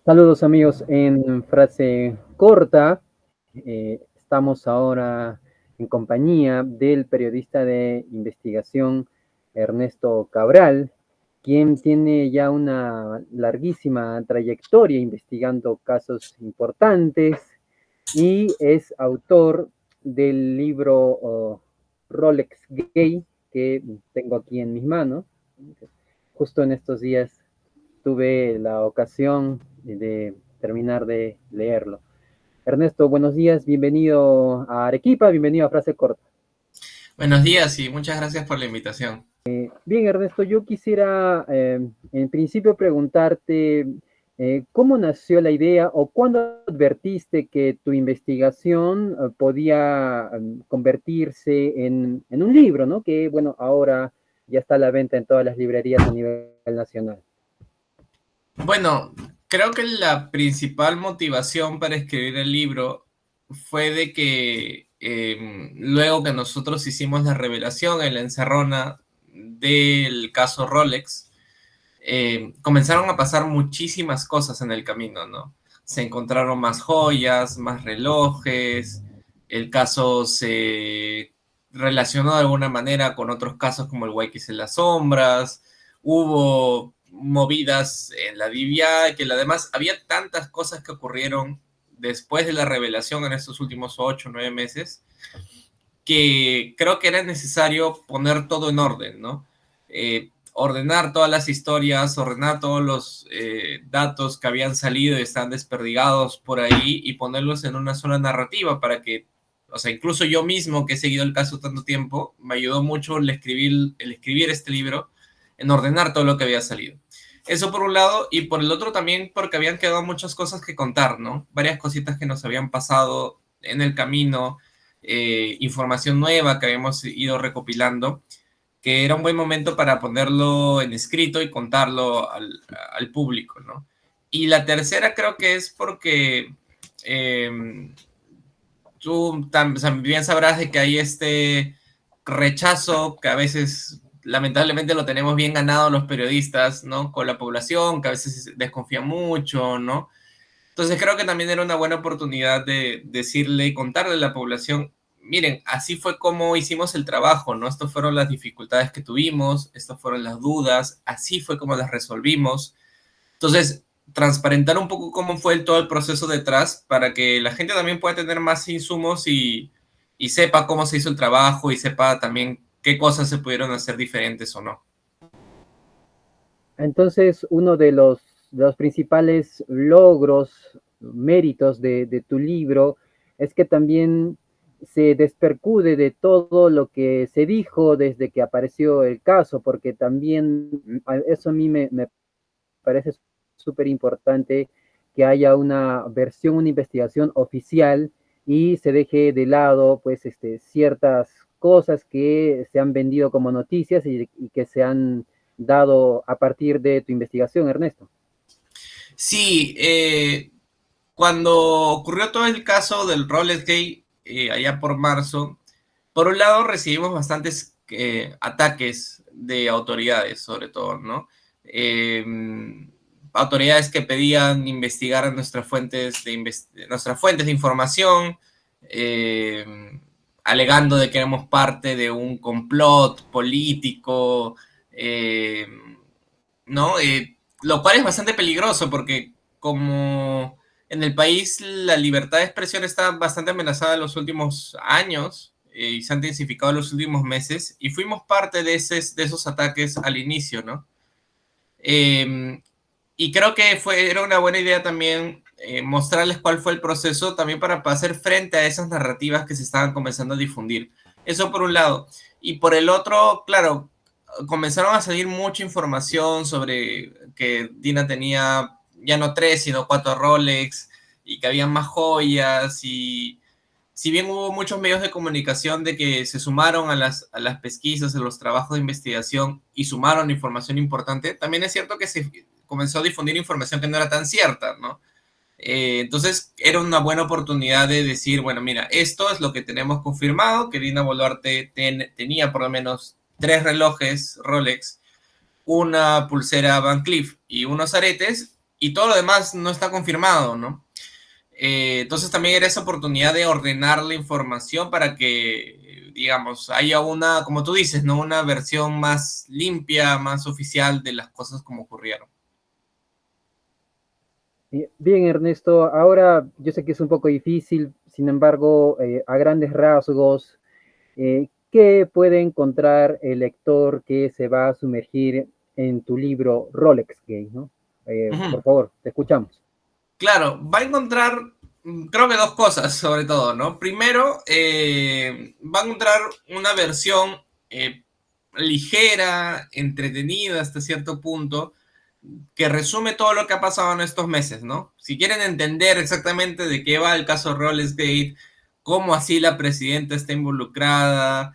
Saludos amigos, en frase corta, estamos ahora en compañía del periodista de investigación Ernesto Cabral, quien tiene ya una larguísima trayectoria investigando casos importantes y es autor del libro Rolex Gay que tengo aquí en mis manos. Justo en estos días tuve la ocasión de terminar de leerlo. Ernesto, buenos días, bienvenido a Arequipa, bienvenido a Frase Corta. Buenos días y muchas gracias por la invitación. Bien, Ernesto, yo quisiera en principio preguntarte cómo nació la idea o cuándo advertiste que tu investigación podía convertirse en un libro, ¿no? Que, bueno, ahora ya está a la venta en todas las librerías a nivel nacional. Bueno, creo que la principal motivación para escribir el libro fue de que luego que nosotros hicimos la revelación en la encerrona del caso Rolex, comenzaron a pasar muchísimas cosas en el camino, ¿no? Se encontraron más joyas, más relojes, el caso se relacionó de alguna manera con otros casos como el Waikis en las sombras, hubo movidas en la DBI, que además había tantas cosas que ocurrieron después de la revelación en estos últimos 8 o 9 meses, que creo que era necesario poner todo en orden, ¿no? Ordenar todas las historias, ordenar todos los datos que habían salido y están desperdigados por ahí y ponerlos en una sola narrativa para que, o sea, incluso yo mismo que he seguido el caso tanto tiempo, me ayudó mucho el escribir este libro, en ordenar todo lo que había salido. Eso por un lado, y por el otro también porque habían quedado muchas cosas que contar, ¿no? Varias cositas que nos habían pasado en el camino, información nueva que habíamos ido recopilando, que era un buen momento para ponerlo en escrito y contarlo al público, ¿no? Y la tercera creo que es porque eh, tú también sabrás de que hay este rechazo que a veces lamentablemente lo tenemos bien ganado los periodistas, ¿no? Con la población, que a veces desconfía mucho, ¿no? Entonces creo que también era una buena oportunidad de decirle y contarle a la población, miren, así fue como hicimos el trabajo, ¿no? Estas fueron las dificultades que tuvimos, estas fueron las dudas, así fue como las resolvimos. Entonces, transparentar un poco cómo fue todo el proceso detrás para que la gente también pueda tener más insumos y sepa cómo se hizo el trabajo y sepa también qué cosas se pudieron hacer diferentes o no. Entonces, uno de los principales logros, méritos de tu libro es que también se despercude de todo lo que se dijo desde que apareció el caso, porque también eso a mí me parece súper importante que haya una versión, una investigación oficial y se deje de lado pues ciertas cosas que se han vendido como noticias y que se han dado a partir de tu investigación, Ernesto. Sí, cuando ocurrió todo el caso del Rolex Gate, allá por marzo, por un lado recibimos bastantes ataques de autoridades, sobre todo, ¿no? Eh, Autoridades que pedían investigar a nuestras fuentes de información, eh, alegando de que éramos parte de un complot político, ¿no? Lo cual es bastante peligroso porque como en el país la libertad de expresión está bastante amenazada en los últimos años y se ha intensificado en los últimos meses y fuimos parte de esos ataques al inicio, ¿no? Eh, y creo que era una buena idea también mostrarles cuál fue el proceso también para hacer frente a esas narrativas que se estaban comenzando a difundir. Eso por un lado. Y por el otro, claro, comenzaron a salir mucha información sobre que Dina tenía ya no 3, sino 4 Rolex y que había más joyas y si bien hubo muchos medios de comunicación de que se sumaron a las pesquisas, a los trabajos de investigación y sumaron información importante, también es cierto que se comenzó a difundir información que no era tan cierta, ¿no? Entonces era una buena oportunidad de decir, bueno, mira, esto es lo que tenemos confirmado, que Dina Boluarte tenía por lo menos 3 relojes Rolex, una pulsera Van Cleef y unos aretes, y todo lo demás no está confirmado, ¿no? Entonces también era esa oportunidad de ordenar la información para que, digamos, haya una, como tú dices, ¿no? Una versión más limpia, más oficial de las cosas como ocurrieron. Bien, Ernesto, ahora yo sé que es un poco difícil, sin embargo, a grandes rasgos, ¿qué puede encontrar el lector que se va a sumergir en tu libro Rolex Gate, ¿no? Por Ujú. favor, te escuchamos. Claro, va a encontrar, creo que dos cosas sobre todo, ¿no? Primero, va a encontrar una versión eh, ligera, entretenida hasta cierto punto, que resume todo lo que ha pasado en estos meses, ¿no? Si quieren entender exactamente de qué va el caso Rollersgate, cómo así la presidenta está involucrada,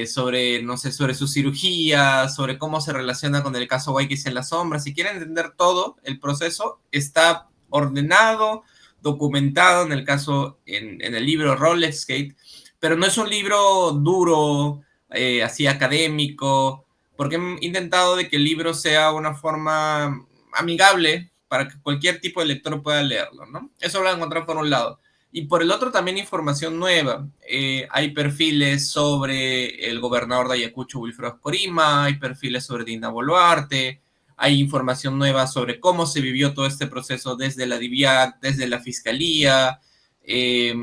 sobre, no sé, sobre su cirugía, sobre cómo se relaciona con el caso Waikis en la sombra, si quieren entender todo el proceso, está ordenado, documentado en el caso, en el libro Rollersgate, pero no es un libro duro, así académico, porque he intentado de que el libro sea una forma amigable para que cualquier tipo de lector pueda leerlo, ¿no? Eso lo van a encontrar por un lado. Y por el otro también información nueva. Hay perfiles sobre el gobernador de Ayacucho, Wilfredo Corima, hay perfiles sobre Dina Boluarte, hay información nueva sobre cómo se vivió todo este proceso desde la DIVIAC, desde la Fiscalía, eh,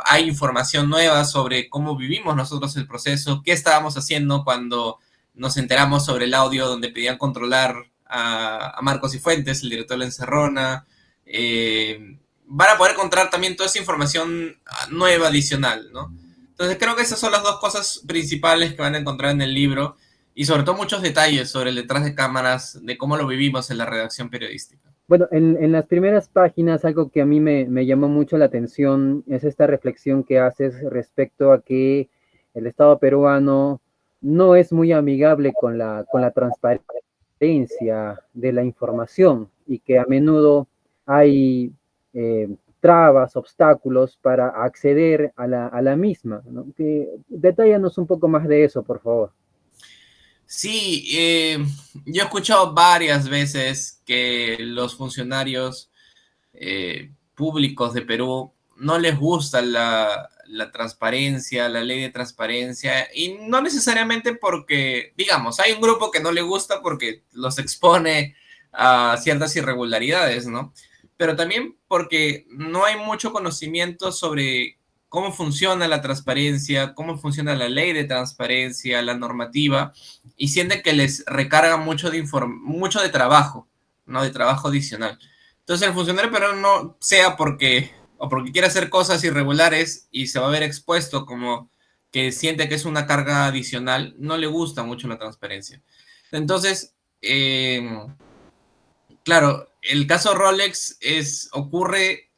hay información nueva sobre cómo vivimos nosotros el proceso, qué estábamos haciendo cuando nos enteramos sobre el audio donde pedían controlar a Marcos y Fuentes, el director de la Encerrona. Van a poder encontrar también toda esa información nueva, adicional, ¿no? Entonces creo que esas son las dos cosas principales que van a encontrar en el libro y sobre todo muchos detalles sobre el detrás de cámaras, de cómo lo vivimos en la redacción periodística. Bueno, en las primeras páginas algo que a mí me llamó mucho la atención es esta reflexión que haces respecto a que el Estado peruano no es muy amigable con la transparencia de la información y que a menudo hay trabas, obstáculos para acceder a la misma, ¿no? Detállanos un poco más de eso, por favor. Sí, yo he escuchado varias veces que los funcionarios públicos de Perú no les gusta la transparencia, la ley de transparencia, y no necesariamente porque, digamos, hay un grupo que no le gusta porque los expone a ciertas irregularidades, ¿no? Pero también porque no hay mucho conocimiento sobre cómo funciona la transparencia, cómo funciona la ley de transparencia, la normativa, y sienten que les recarga mucho de trabajo, ¿no? De trabajo adicional. Entonces el funcionario peruano no sea porque o porque quiere hacer cosas irregulares y se va a ver expuesto como que siente que es una carga adicional, no le gusta mucho la transparencia. Entonces, claro, el caso Rolex ocurre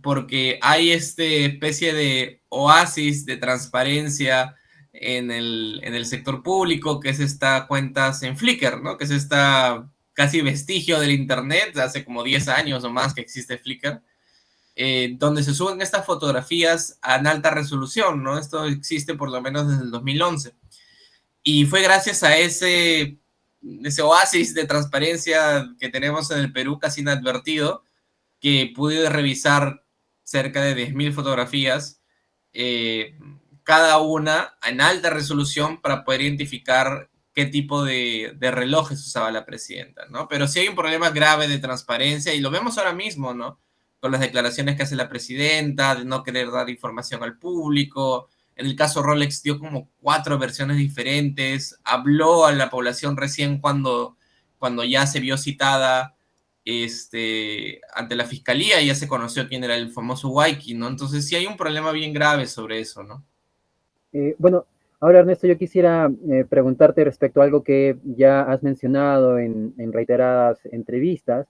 porque hay este especie de oasis de transparencia en el sector público, que es esta cuentas en Flickr, ¿no? Que es esta casi vestigio del Internet, hace como 10 años o más que existe Flickr, donde se suben estas fotografías en alta resolución, ¿no? Esto existe por lo menos desde el 2011. Y fue gracias a ese oasis de transparencia que tenemos en el Perú casi inadvertido, que pude revisar cerca de 10.000 fotografías, eh, cada una en alta resolución para poder identificar qué tipo de relojes usaba la presidenta, ¿no? Pero sí hay un problema grave de transparencia y lo vemos ahora mismo, ¿no? Con las declaraciones que hace la presidenta, de no querer dar información al público. En el caso Rolex dio como 4 versiones diferentes, habló a la población recién cuando ya se vio citada ante la fiscalía y ya se conoció quién era el famoso Waiki, ¿no? Entonces sí hay un problema bien grave sobre eso, ¿no? Bueno, ahora Ernesto, yo quisiera preguntarte respecto a algo que ya has mencionado en reiteradas entrevistas.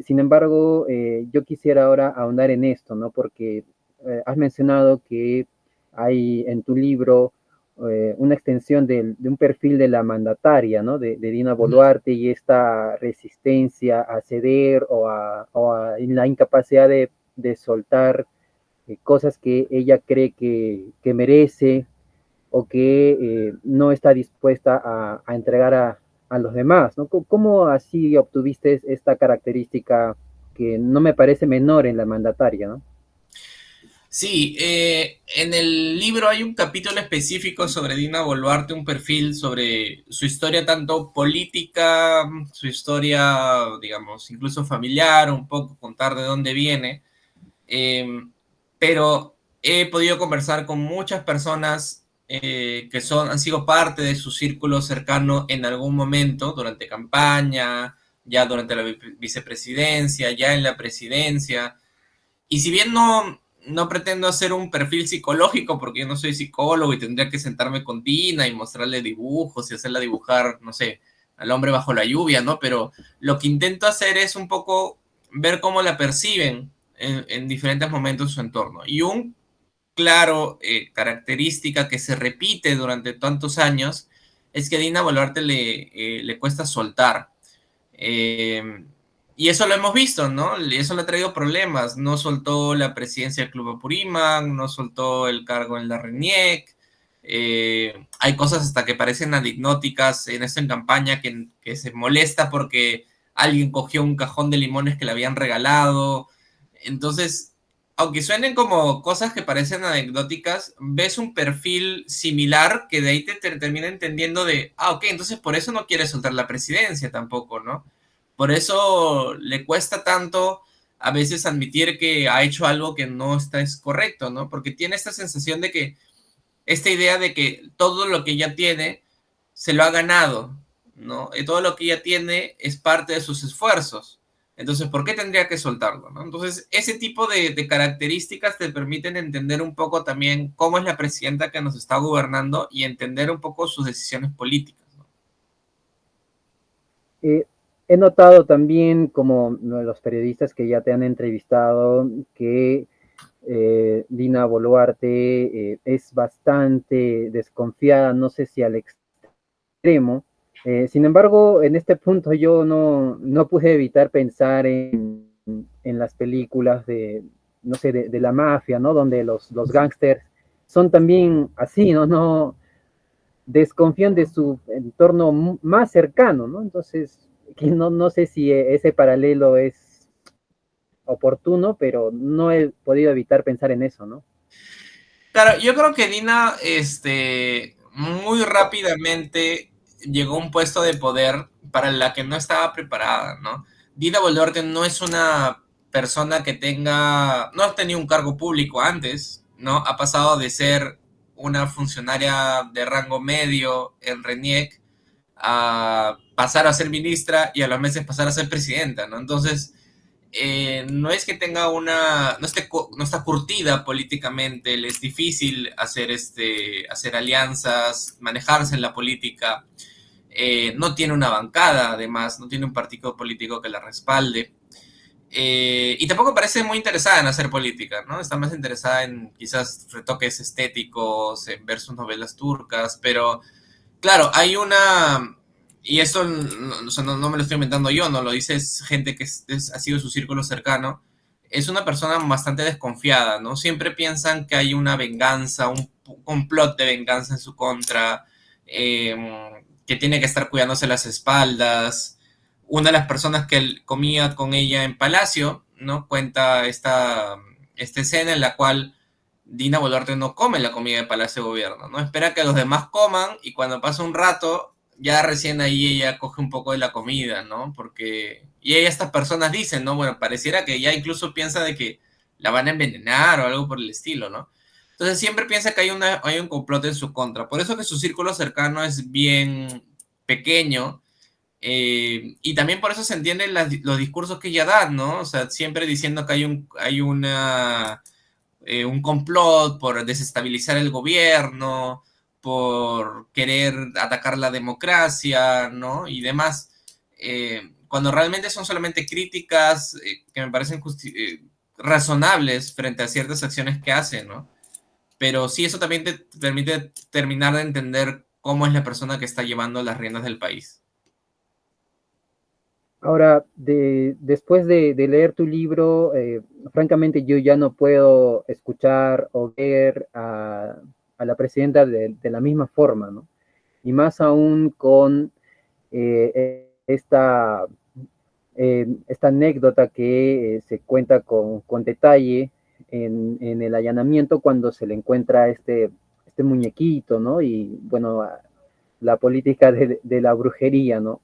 Sin embargo, yo quisiera ahora ahondar en esto, ¿no? Porque has mencionado que hay en tu libro una extensión de un perfil de la mandataria, ¿no? De Dina Boluarte y esta resistencia a ceder o a la incapacidad de soltar cosas que ella cree que merece o que no está dispuesta a entregar a los demás, ¿no? ¿Cómo así obtuviste esta característica que no me parece menor en la mandataria, ¿no? Sí, en el libro hay un capítulo específico sobre Dina Boluarte, un perfil sobre su historia tanto política, su historia, digamos, incluso familiar, un poco contar de dónde viene. Pero he podido conversar con muchas personas que han sido parte de su círculo cercano en algún momento, durante campaña, ya durante la vicepresidencia, ya en la presidencia. Y si bien no pretendo hacer un perfil psicológico, porque yo no soy psicólogo y tendría que sentarme con Tina y mostrarle dibujos y hacerla dibujar, no sé, al hombre bajo la lluvia, ¿no? Pero lo que intento hacer es un poco ver cómo la perciben en diferentes momentos de su entorno. Y un claro característica que se repite durante tantos años es que a Dina Boluarte le cuesta soltar. Eh, y eso lo hemos visto, ¿no? Y eso le ha traído problemas. No soltó la presidencia del Club Apurímac, no soltó el cargo en la RENIEC. Hay cosas hasta que parecen anecdóticas en esto en campaña que se molesta porque alguien cogió un cajón de limones que le habían regalado. Entonces, aunque suenen como cosas que parecen anecdóticas, ves un perfil similar que de ahí te termina entendiendo de, ok, entonces por eso no quiere soltar la presidencia tampoco, ¿no? Por eso le cuesta tanto a veces admitir que ha hecho algo que no está es correcto, ¿no? Porque tiene esta sensación de que, esta idea de que todo lo que ella tiene se lo ha ganado, ¿no? Y todo lo que ella tiene es parte de sus esfuerzos. Entonces, ¿por qué tendría que soltarlo, ¿no? Entonces, ese tipo de características te permiten entender un poco también cómo es la presidenta que nos está gobernando y entender un poco sus decisiones políticas, ¿no? Eh, He notado también, como los periodistas que ya te han entrevistado, que Dina Boluarte es bastante desconfiada, no sé si al extremo. Sin embargo, en este punto yo no pude evitar pensar en las películas de, no sé, de la mafia, ¿no? Donde los gángsters son también así, ¿no? No desconfían de su entorno más cercano, ¿no? Entonces, que no sé si ese paralelo es oportuno, pero no he podido evitar pensar en eso, ¿no? Claro, yo creo que Dina, muy rápidamente llegó a un puesto de poder para la que no estaba preparada, ¿no? Dina Boluarte no es una persona que no ha tenido un cargo público antes, ¿no? Ha pasado de ser una funcionaria de rango medio en RENIEC a pasar a ser ministra y a los meses pasar a ser presidenta, ¿no? Entonces, no es que tenga no está curtida políticamente, le es difícil hacer alianzas, manejarse en la política, no tiene una bancada, además, no tiene un partido político que la respalde. Y tampoco parece muy interesada en hacer política, ¿no? Está más interesada en quizás retoques estéticos, en ver sus novelas turcas, pero claro, y esto o sea, no me lo estoy inventando yo, no lo dice gente que ha sido su círculo cercano, es una persona bastante desconfiada, ¿no? Siempre piensan que hay una venganza, un complot de venganza en su contra, que tiene que estar cuidándose las espaldas. Una de las personas que comía con ella en Palacio, ¿no? Cuenta esta escena en la cual Dina Boluarte no come la comida de Palacio de Gobierno, ¿no? Espera que los demás coman y cuando pasa un rato, ya recién ahí ella coge un poco de la comida, ¿no? Y estas personas dicen, ¿no? Bueno, pareciera que ya incluso piensa de que la van a envenenar o algo por el estilo, ¿no? Entonces siempre piensa que hay un complot en su contra. Por eso que su círculo cercano es bien pequeño. Y también por eso se entienden los discursos que ella da, ¿no? O sea, siempre diciendo que un complot por desestabilizar el gobierno, por querer atacar la democracia, ¿no? Y demás. Cuando realmente son solamente críticas que me parecen razonables frente a ciertas acciones que hacen, ¿no? Pero sí, eso también te permite terminar de entender cómo es la persona que está llevando las riendas del país. Ahora, después de leer tu libro, francamente yo ya no puedo escuchar o ver a la presidenta de la misma forma, ¿no? Y más aún con esta esta anécdota que se cuenta con detalle en el allanamiento cuando se le encuentra este muñequito, ¿no? Y bueno, la política de la brujería, ¿no?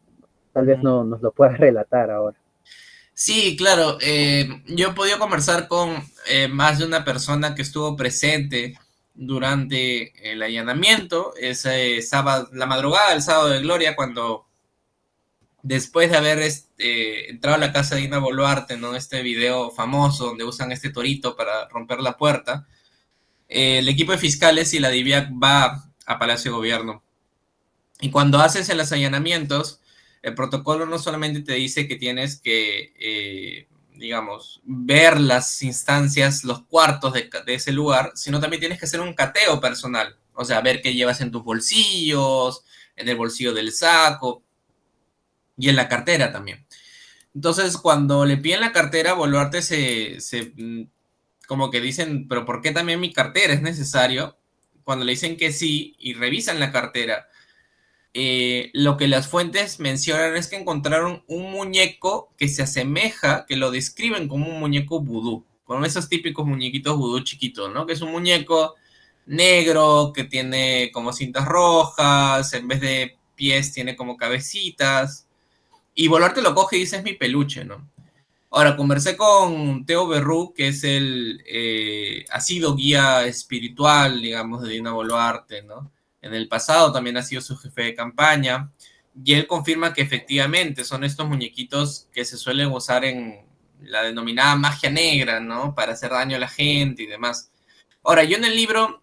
Tal vez no nos lo puedas relatar ahora. Sí, claro. Yo he podido conversar con más de una persona que estuvo presente durante el allanamiento, ese sábado, la madrugada del sábado de Gloria, cuando después de haber entrado a la casa de Dina Boluarte, ¿no? Este video famoso donde usan este torito para romper la puerta, el equipo de fiscales y la DIVIAC va a Palacio de Gobierno. Y cuando haces los allanamientos, el protocolo no solamente te dice que tienes que, digamos, ver las instancias, los cuartos de ese lugar, sino también tienes que hacer un cateo personal. O sea, ver qué llevas en tus bolsillos, en el bolsillo del saco y en la cartera también. Entonces, cuando le piden la cartera, Boluarte como que dicen, pero ¿por qué también mi cartera es necesario? Cuando le dicen que sí y revisan la cartera, lo que las fuentes mencionan es que encontraron un muñeco que se asemeja, que lo describen como un muñeco vudú, con esos típicos muñequitos vudú chiquitos, ¿no? Que es un muñeco negro, que tiene como cintas rojas, en vez de pies tiene como cabecitas, y Boluarte lo coge y dice, es mi peluche, ¿no? Ahora, conversé con Teo Berrú, que es ha sido guía espiritual, digamos, de Dina Boluarte, ¿no? En el pasado también ha sido su jefe de campaña, y él confirma que efectivamente son estos muñequitos que se suelen usar en la denominada magia negra, ¿no? Para hacer daño a la gente y demás. Ahora, yo en el libro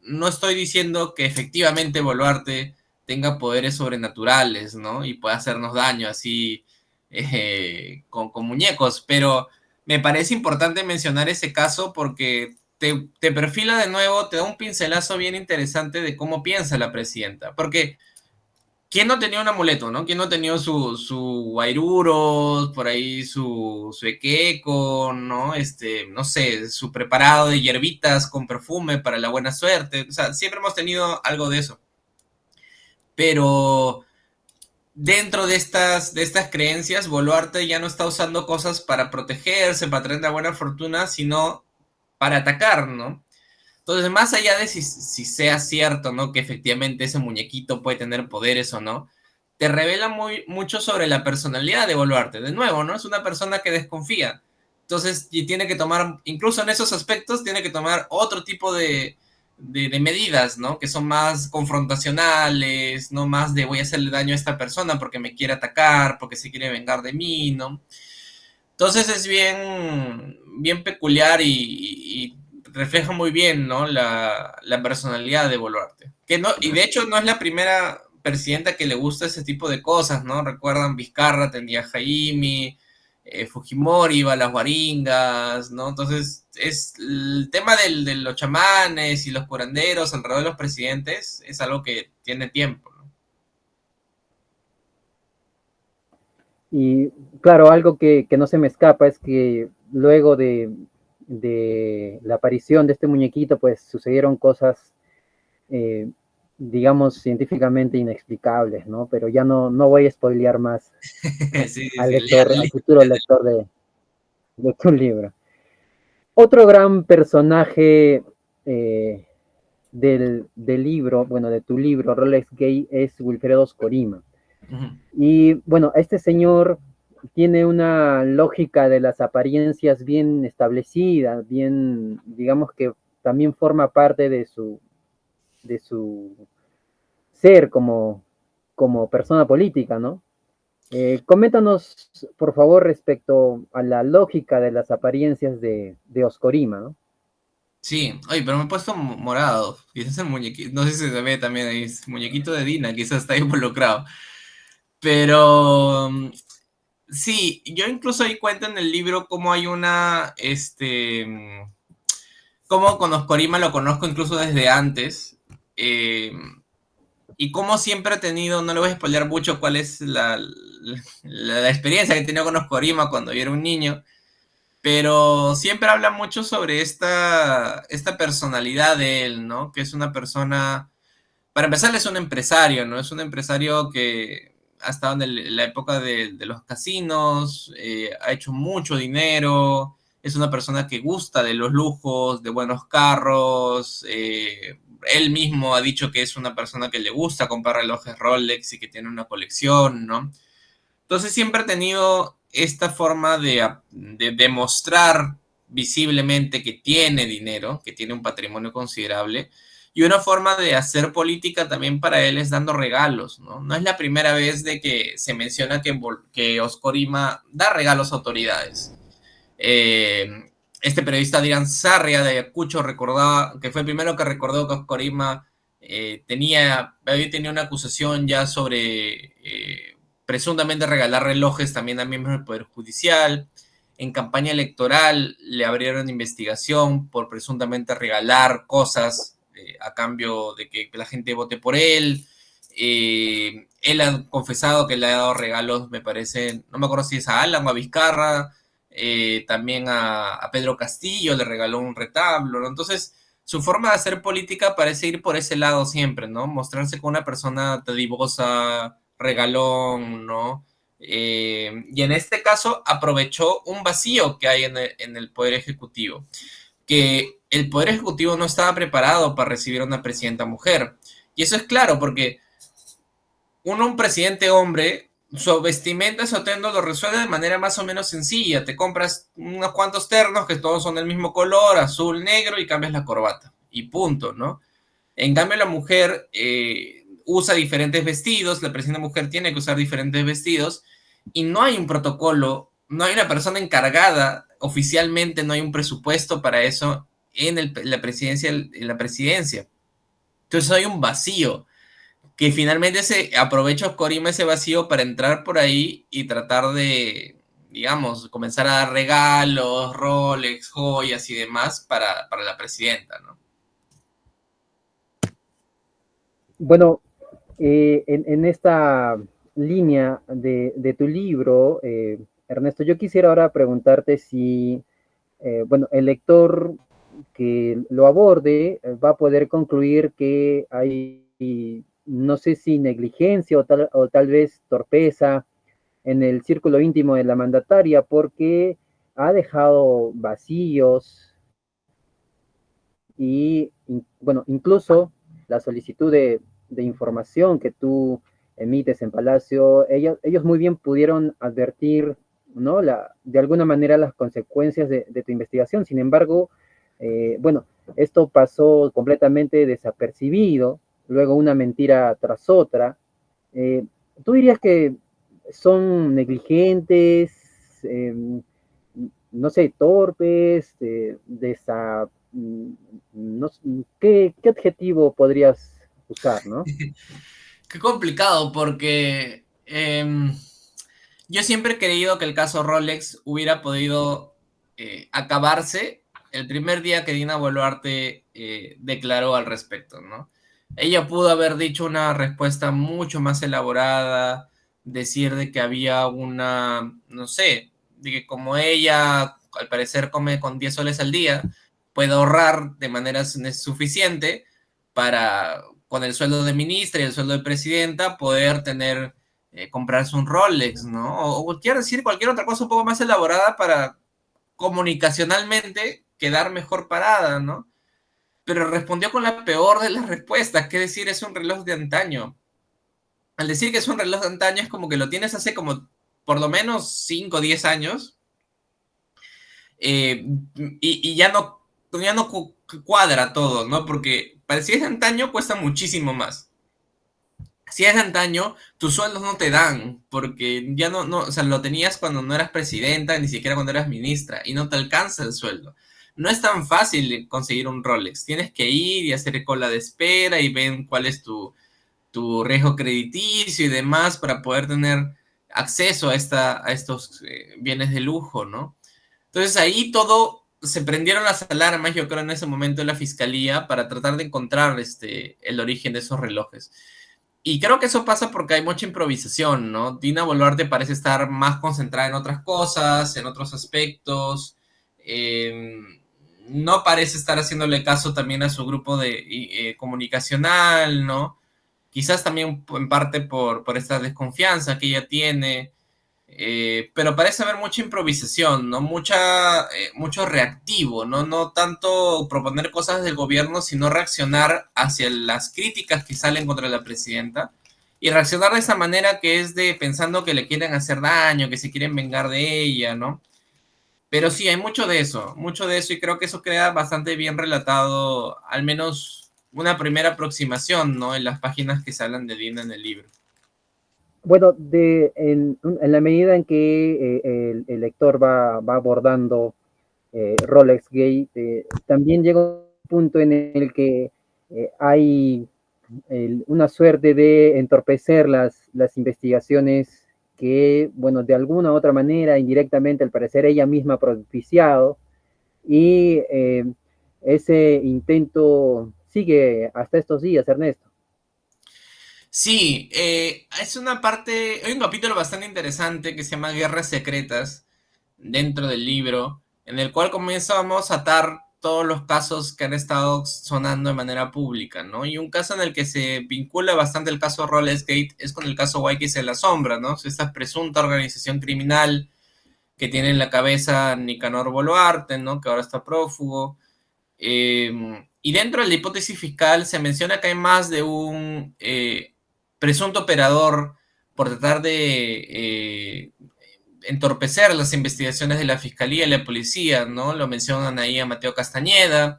no estoy diciendo que efectivamente Boluarte tenga poderes sobrenaturales, ¿no? Y pueda hacernos daño así con muñecos, pero me parece importante mencionar ese caso porque te perfila de nuevo, te da un pincelazo bien interesante de cómo piensa la presidenta. Porque, ¿quién no tenía un amuleto, no? ¿Quién no tenía su guairuros, por ahí su equeco, ¿no? No sé, su preparado de hierbitas con perfume para la buena suerte? O sea, siempre hemos tenido algo de eso. Pero dentro de estas creencias, Boluarte ya no está usando cosas para protegerse, para traer la buena fortuna, sino para atacar, ¿no? Entonces, más allá de si sea cierto, ¿no? Que efectivamente ese muñequito puede tener poderes o no, te revela mucho sobre la personalidad de Boluarte. De nuevo, ¿no? Es una persona que desconfía. Entonces, y tiene que tomar, incluso en esos aspectos, tiene que tomar otro tipo de medidas, ¿no? Que son más confrontacionales, no más de voy a hacerle daño a esta persona porque me quiere atacar, porque se quiere vengar de mí, ¿no? Entonces es bien peculiar y refleja muy bien, ¿no? La personalidad de Boluarte. Que no, y de hecho no es la primera presidenta que le gusta ese tipo de cosas, ¿no? Recuerdan Vizcarra, tendía a Jaime, Fujimori iba a las guaringas, ¿no? Entonces es el tema de los chamanes y los curanderos alrededor de los presidentes es algo que tiene tiempo, ¿no? Y claro, algo que no se me escapa es que luego de la aparición de este muñequito, pues sucedieron cosas, eh, digamos, científicamente inexplicables, ¿no? Pero ya no voy a spoilear más Sí, sí, al sí, lector, al léale. futuro lector de tu libro. Otro gran personaje del libro, bueno, de tu libro, Rolex Gay, es Wilfredo Oscorima. Ujú. Y bueno, este señor tiene una lógica de las apariencias bien establecida, bien, digamos que también forma parte de su ser como persona política, ¿no? Coméntanos, por favor, respecto a la lógica de las apariencias de Oscorima, ¿no? Sí, oye, pero me he puesto morado. Quizás el muñequito, no sé si se ve también ahí, es muñequito de Dina, quizás está involucrado. Pero sí, yo incluso ahí cuento en el libro cómo hay cómo con Oscorima lo conozco incluso desde antes. eh, y cómo siempre he tenido, no le voy a spoilear mucho cuál es la experiencia que he tenido con Oscorima cuando yo era un niño, pero siempre habla mucho sobre esta personalidad de él, ¿no? Que es una persona, para empezar, es un empresario, ¿no? Es un empresario que ha estado en la época de los casinos, ha hecho mucho dinero, es una persona que gusta de los lujos, de buenos carros, él mismo ha dicho que es una persona que le gusta comprar relojes Rolex y que tiene una colección, ¿no? Entonces siempre ha tenido esta forma de demostrar visiblemente que tiene dinero, que tiene un patrimonio considerable, y una forma de hacer política también para él es dando regalos, ¿no? No es la primera vez de que se menciona que Oscorima da regalos a autoridades. Este periodista Dirán Sarria de Ayacucho recordaba, que fue el primero que recordó que Oscorima había tenido una acusación ya sobre presuntamente regalar relojes también a miembros del Poder Judicial. En campaña electoral le abrieron investigación por presuntamente regalar cosas a cambio de que la gente vote por él. Él ha confesado que le ha dado regalos, me parece, no me acuerdo si es a Alan o a Vizcarra, también a Pedro Castillo le regaló un retablo, ¿no? Entonces, su forma de hacer política parece ir por ese lado siempre, ¿no? Mostrarse como una persona dadivosa, regalón, ¿no? Y en este caso aprovechó un vacío que hay en el Poder Ejecutivo, que el Poder Ejecutivo no estaba preparado para recibir a una presidenta mujer. Y eso es claro, porque un presidente hombre, su vestimenta, su atuendo lo resuelve de manera más o menos sencilla. Te compras unos cuantos ternos que todos son del mismo color, azul, negro, y cambias la corbata. Y punto, ¿no? En cambio, la mujer usa diferentes vestidos, la presidenta mujer tiene que usar diferentes vestidos, y no hay un protocolo, no hay una persona encargada, oficialmente no hay un presupuesto para eso la presidencia. Entonces hay un vacío que finalmente se aprovecha Corima ese vacío para entrar por ahí y tratar de, digamos, comenzar a dar regalos, Rolex, joyas y demás para la presidenta, ¿no? Bueno, en esta línea de tu libro, Ernesto, yo quisiera ahora preguntarte si, bueno, el lector que lo aborde va a poder concluir que hay, no sé si negligencia o tal vez torpeza en el círculo íntimo de la mandataria, porque ha dejado vacíos y, bueno, incluso la solicitud de información que tú emites en Palacio, ellos muy bien pudieron advertir, ¿no? De alguna manera las consecuencias de tu investigación. Sin embargo, bueno, esto pasó completamente desapercibido, luego una mentira tras otra. Eh, ¿Tú dirías que son negligentes, no sé, torpes, no, ¿qué adjetivo podrías usar, no? Qué complicado, porque yo siempre he creído que el caso Rolex hubiera podido acabarse el primer día que Dina Boluarte declaró al respecto, ¿no? Ella pudo haber dicho una respuesta mucho más elaborada, decir de que había una, no sé, de que como ella al parecer come con 10 soles al día, puede ahorrar de manera suficiente para, con el sueldo de ministra y el sueldo de presidenta, poder tener, comprarse un Rolex, ¿no? O quiero decir cualquier otra cosa un poco más elaborada para comunicacionalmente quedar mejor parada, ¿no? Pero respondió con la peor de las respuestas, que decir, es un reloj de antaño. Al decir que es un reloj de antaño es como que lo tienes hace como por lo menos 5 o 10 años y ya no cuadra todo, ¿no? Porque para si es de antaño cuesta muchísimo más. Si es de antaño, tus sueldos no te dan, porque ya o sea, lo tenías cuando no eras presidenta, ni siquiera cuando eras ministra, y no te alcanza el sueldo. No es tan fácil conseguir un Rolex. Tienes que ir y hacer cola de espera y ven cuál es tu riesgo crediticio y demás para poder tener acceso a estos bienes de lujo, ¿no? Entonces ahí todo, se prendieron las alarmas, yo creo, en ese momento en la fiscalía para tratar de encontrar el origen de esos relojes. Y creo que eso pasa porque hay mucha improvisación, ¿no? Dina Boluarte parece estar más concentrada en otras cosas, en otros aspectos. eh, no parece estar haciéndole caso también a su grupo de comunicacional, ¿no? quizás también en parte por esta desconfianza que ella tiene, pero parece haber mucha improvisación, ¿no? Mucho reactivo, ¿no? No tanto proponer cosas del gobierno, sino reaccionar hacia las críticas que salen contra la presidenta y reaccionar de esa manera que es de pensando que le quieren hacer daño, que se quieren vengar de ella, ¿no? Pero sí, hay mucho de eso y creo que eso queda bastante bien relatado, al menos una primera aproximación, ¿no? En las páginas que se hablan de Dina en el libro. Bueno, en la medida en que el lector va abordando Rolex Gate, también llega un punto en el que hay una suerte de entorpecer las investigaciones que, bueno, de alguna u otra manera, indirectamente, al parecer ella misma ha propiciado, y ese intento sigue hasta estos días, Ernesto. Sí, es una parte, hay un capítulo bastante interesante que se llama Guerras Secretas dentro del libro, en el cual comenzamos a atar todos los casos que han estado sonando de manera pública, ¿no? Y un caso en el que se vincula bastante el caso Rollersgate es con el caso Waikis en la sombra, ¿no? Esta presunta organización criminal que tiene en la cabeza Nicanor Boluarte, ¿no? Que ahora está prófugo. Y dentro de la hipótesis fiscal se menciona que hay más de un presunto operador por tratar de entorpecer las investigaciones de la fiscalía y la policía, ¿no? Lo mencionan ahí a Mateo Castañeda.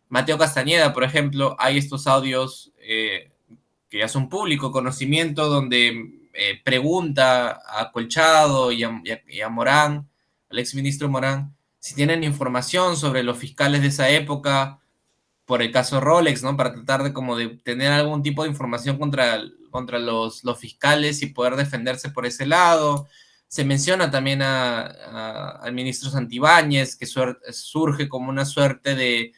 Mateo Castañeda, por ejemplo, hay estos audios que ya son público conocimiento donde pregunta a Colchado y a Morán, al exministro Morán, si tienen información sobre los fiscales de esa época por el caso Rolex, ¿no? Para tratar de como de tener algún tipo de información contra los fiscales y poder defenderse por ese lado. Se menciona también al ministro Santibáñez, que surge como una suerte de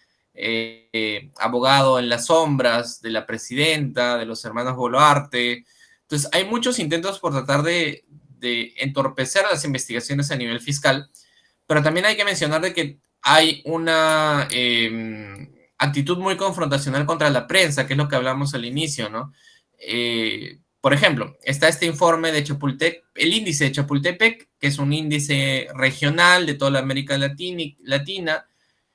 abogado en las sombras de la presidenta, de los hermanos Boluarte. Entonces, hay muchos intentos por tratar de entorpecer las investigaciones a nivel fiscal, pero también hay que mencionar de que hay una actitud muy confrontacional contra la prensa, que es lo que hablamos al inicio, ¿no? Por ejemplo, está este informe de Chapultepec, el índice de Chapultepec, que es un índice regional de toda la América Latina,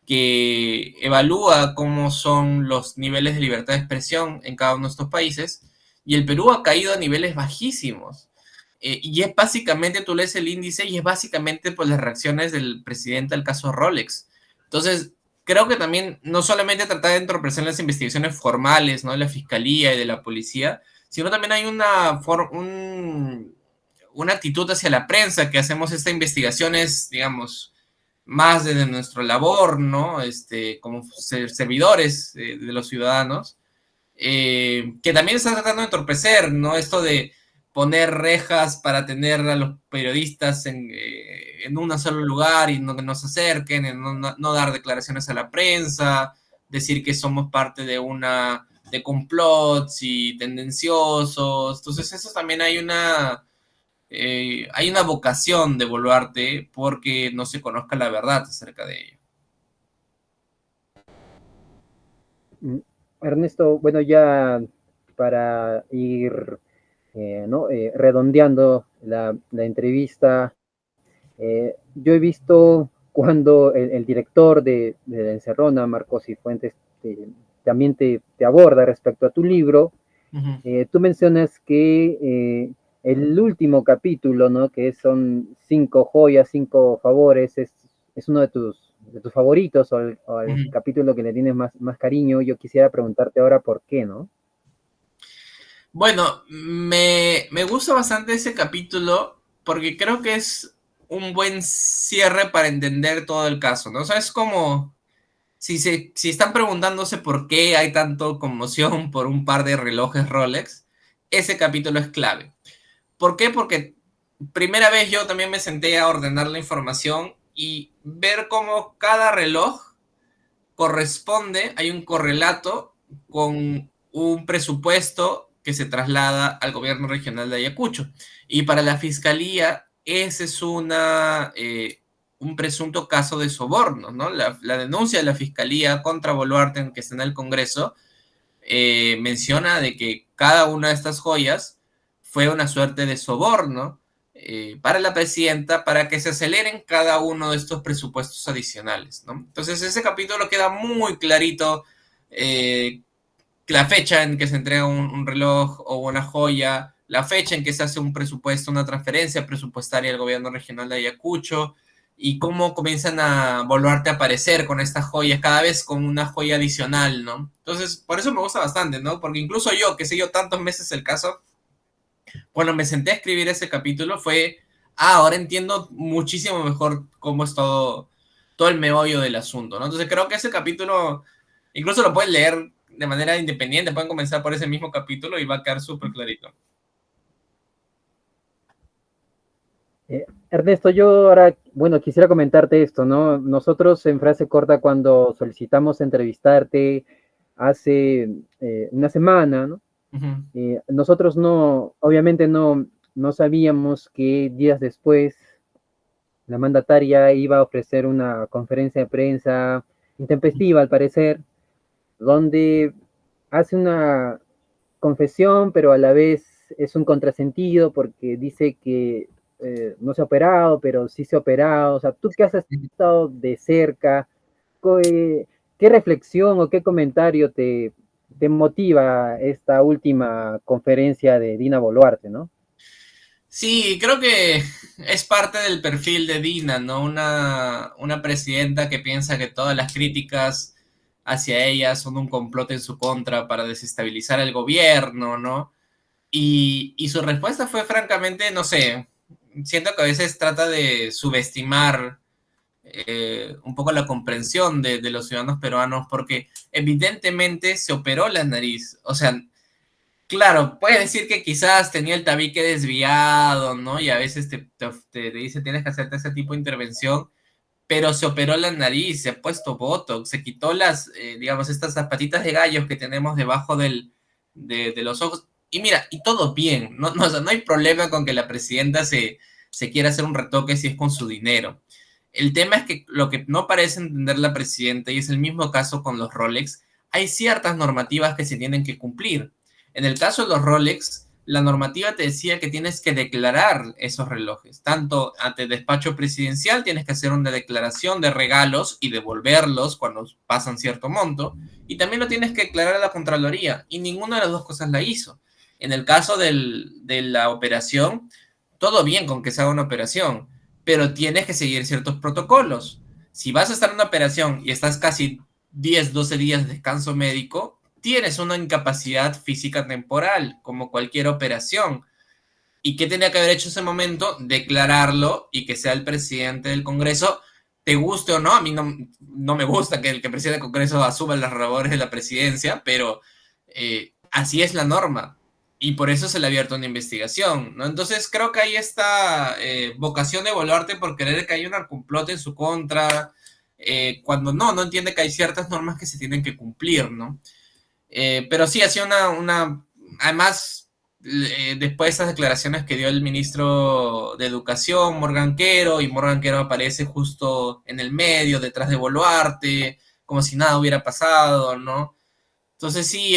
que evalúa cómo son los niveles de libertad de expresión en cada uno de estos países, y el Perú ha caído a niveles bajísimos. Y es básicamente, tú lees el índice y es básicamente por las reacciones del presidente al caso Rolex. Entonces, creo que también no solamente tratar de entorpecer las investigaciones formales, ¿no? De la fiscalía y de la policía, sino también hay una actitud hacia la prensa que hacemos estas investigaciones, digamos, más desde nuestra labor, ¿no? Como servidores de los ciudadanos, que también está tratando de entorpecer, ¿no? Esto de poner rejas para tener a los periodistas en un solo lugar y no que nos acerquen, no dar declaraciones a la prensa, decir que somos parte de complots y tendenciosos. Entonces, eso también hay una vocación de Boluarte porque no se conozca la verdad acerca de ello. Ernesto, bueno, ya para ir ¿no? Redondeando la entrevista, yo he visto cuando el director de La Encerrona, Marcos y Fuentes, también te aborda respecto a tu libro. Tú mencionas que el último capítulo, ¿no? Que son 5 joyas, 5 favores, es uno de tus favoritos o el capítulo que le tienes más cariño. Yo quisiera preguntarte ahora por qué, ¿no? Bueno, me gusta bastante ese capítulo porque creo que es un buen cierre para entender todo el caso, ¿no? O sea, es como si están preguntándose por qué hay tanto conmoción por un par de relojes Rolex, ese capítulo es clave. ¿Por qué? Porque primera vez yo también me senté a ordenar la información y ver cómo cada reloj corresponde, hay un correlato con un presupuesto que se traslada al gobierno regional de Ayacucho. Y para la fiscalía, ese es un presunto caso de soborno, ¿no? La denuncia de la fiscalía contra Boluarte, que está en el Congreso, menciona de que cada una de estas joyas fue una suerte de soborno para la presidenta para que se aceleren cada uno de estos presupuestos adicionales, ¿no? Entonces ese capítulo queda muy clarito, la fecha en que se entrega un reloj o una joya, la fecha en que se hace un presupuesto, una transferencia presupuestaria al gobierno regional de Ayacucho, y cómo comienzan a volverte a aparecer con estas joyas, cada vez con una joya adicional, ¿no? Entonces, por eso me gusta bastante, ¿no? Porque incluso yo, que sé yo tantos meses el caso, cuando me senté a escribir ese capítulo fue, ahora entiendo muchísimo mejor cómo es todo el meollo del asunto, ¿no? Entonces creo que ese capítulo, incluso lo pueden leer de manera independiente, pueden comenzar por ese mismo capítulo y va a quedar súper clarito. Ernesto, yo ahora, bueno, quisiera comentarte esto, ¿no? Nosotros en Frase Corta, cuando solicitamos entrevistarte hace una semana, ¿no? Ujú. Nosotros no, obviamente no sabíamos que días después la mandataria iba a ofrecer una conferencia de prensa intempestiva, al parecer, donde hace una confesión, pero a la vez es un contrasentido porque dice que no se ha operado, pero sí se ha operado. O sea, tú que has estado de cerca, ¿qué reflexión o qué comentario te motiva esta última conferencia de Dina Boluarte, ¿no? Sí, creo que es parte del perfil de Dina, ¿no? Una presidenta que piensa que todas las críticas hacia ella son un complot en su contra para desestabilizar el gobierno, ¿no? Y su respuesta fue francamente, no sé, siento que a veces trata de subestimar un poco la comprensión de los ciudadanos peruanos porque evidentemente se operó la nariz. O sea, claro, puedes decir que quizás tenía el tabique desviado, ¿no? Y a veces te dice tienes que hacerte ese tipo de intervención, pero se operó la nariz, se ha puesto Botox, se quitó digamos, estas zapatitas de gallos que tenemos debajo de los ojos. Y mira, y todo bien, no, no, o sea, no hay problema con que la presidenta se quiera hacer un retoque si es con su dinero. El tema es que lo que no parece entender la presidenta, y es el mismo caso con los Rolex, hay ciertas normativas que se tienen que cumplir. En el caso de los Rolex, la normativa te decía que tienes que declarar esos relojes. Tanto ante el despacho presidencial tienes que hacer una declaración de regalos y devolverlos cuando pasan cierto monto. Y también lo tienes que declarar a la Contraloría. Y ninguna de las dos cosas la hizo. En el caso de la operación, todo bien con que se haga una operación, pero tienes que seguir ciertos protocolos. Si vas a estar en una operación y estás casi 10, 12 días de descanso médico, tienes una incapacidad física temporal, como cualquier operación. ¿Y qué tenía que haber hecho en ese momento? Declararlo y que sea el presidente del Congreso, te guste o no. A mí no me gusta que el presidente del Congreso asuma las labores de la presidencia, pero así es la norma. Y por eso se le ha abierto una investigación, ¿no? Entonces creo que hay esta vocación de Boluarte por creer que hay un complot en su contra, cuando no entiende que hay ciertas normas que se tienen que cumplir, ¿no? Pero sí, ha sido además, después de esas declaraciones que dio el ministro de Educación, Morgan Quero, y Morgan Quero aparece justo en el medio, detrás de Boluarte, como si nada hubiera pasado, ¿no? Entonces sí,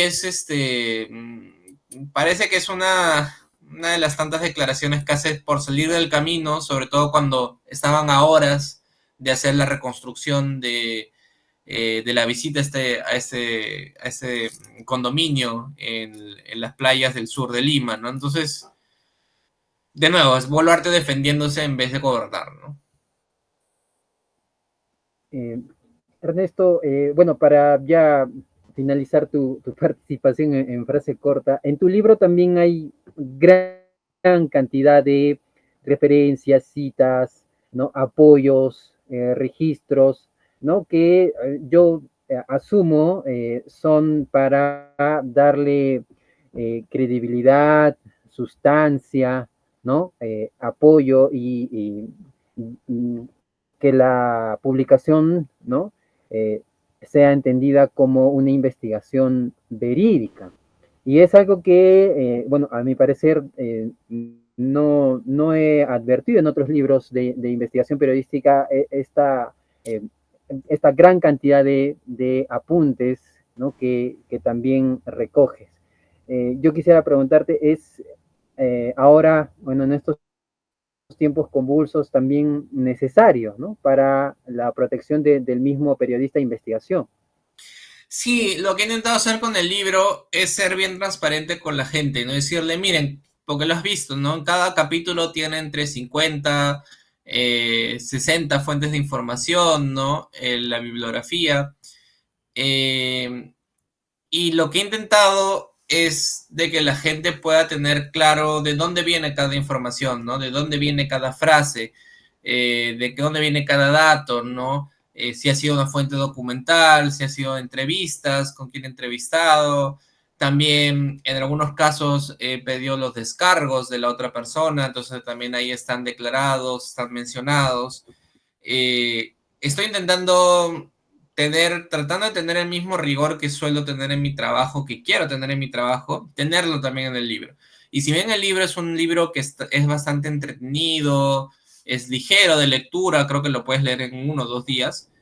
parece que es una de las tantas declaraciones que hace por salir del camino, sobre todo cuando estaban a horas de hacer la reconstrucción de la visita a este condominio en las playas del sur de Lima, ¿no? Entonces, de nuevo, es Boluarte defendiéndose en vez de gobernar, ¿no? Eh, Ernesto, bueno, para ya finalizar tu participación en Frase Corta, en tu libro también hay gran cantidad de referencias, citas, ¿no? Apoyos, registros, ¿no? Que yo asumo son para darle credibilidad, sustancia, ¿no? Apoyo y que la publicación, ¿no? Eh, sea entendida como una investigación verídica. Y es algo que, bueno, a mi parecer, no he advertido en otros libros de investigación periodística esta gran cantidad de apuntes ¿no? que también recoges. Yo quisiera preguntarte, ¿es ahora, bueno, en estos tiempos convulsos también necesario, ¿no? Para la protección del mismo periodista de investigación? Sí, lo que he intentado hacer con el libro es ser bien transparente con la gente, ¿no? Decirle, miren, porque lo has visto, ¿no? En cada capítulo tiene entre 50, 60 fuentes de información, ¿no? La bibliografía. Eh, y lo que he intentado es de que la gente pueda tener claro de dónde viene cada información, ¿no? De dónde viene cada frase, de dónde viene cada dato, ¿no? Si ha sido una fuente documental, si ha sido entrevistas, con quién he entrevistado. También en algunos casos he pedido los descargos de la otra persona, entonces también ahí están declarados, están mencionados. Estoy intentando tratando de tener el mismo rigor que suelo tener en mi trabajo, que quiero tener en mi trabajo, tenerlo también en el libro. Y si bien el libro es un libro que es bastante entretenido, es ligero de lectura, creo que lo puedes leer en 1 o 2 días,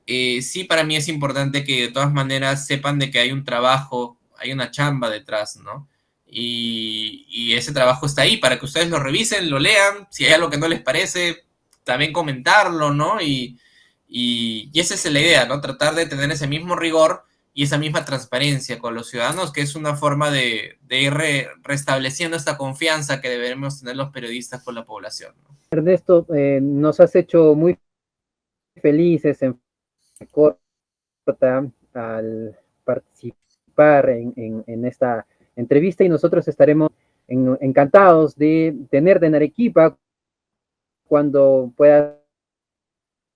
sí para mí es importante que de todas maneras sepan de que hay un trabajo, hay una chamba detrás, ¿no? Y ese trabajo está ahí para que ustedes lo revisen, lo lean, si hay algo que no les parece, también comentarlo, ¿no? Y esa es la idea, ¿no? Tratar de tener ese mismo rigor y esa misma transparencia con los ciudadanos, que es una forma de ir restableciendo esta confianza que deberemos tener los periodistas con la población, ¿no? Ernesto, nos has hecho muy felices en Corta al participar en esta entrevista y nosotros estaremos encantados de tenerte en Arequipa cuando puedas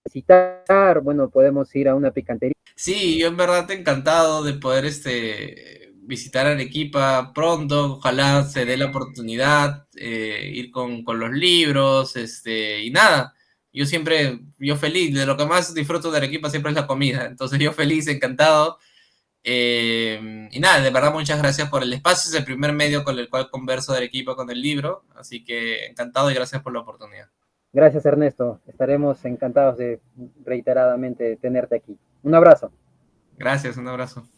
visitar, bueno, podemos ir a una picantería. Sí, yo en verdad encantado de poder visitar Arequipa pronto, ojalá se dé la oportunidad, ir con los libros, y nada, yo feliz, de lo que más disfruto de Arequipa siempre es la comida, entonces yo feliz, encantado, y nada, de verdad muchas gracias por el espacio, es el primer medio con el cual converso de Arequipa con el libro, así que encantado y gracias por la oportunidad. Gracias, Ernesto. Estaremos encantados de reiteradamente tenerte aquí. Un abrazo. Gracias, un abrazo.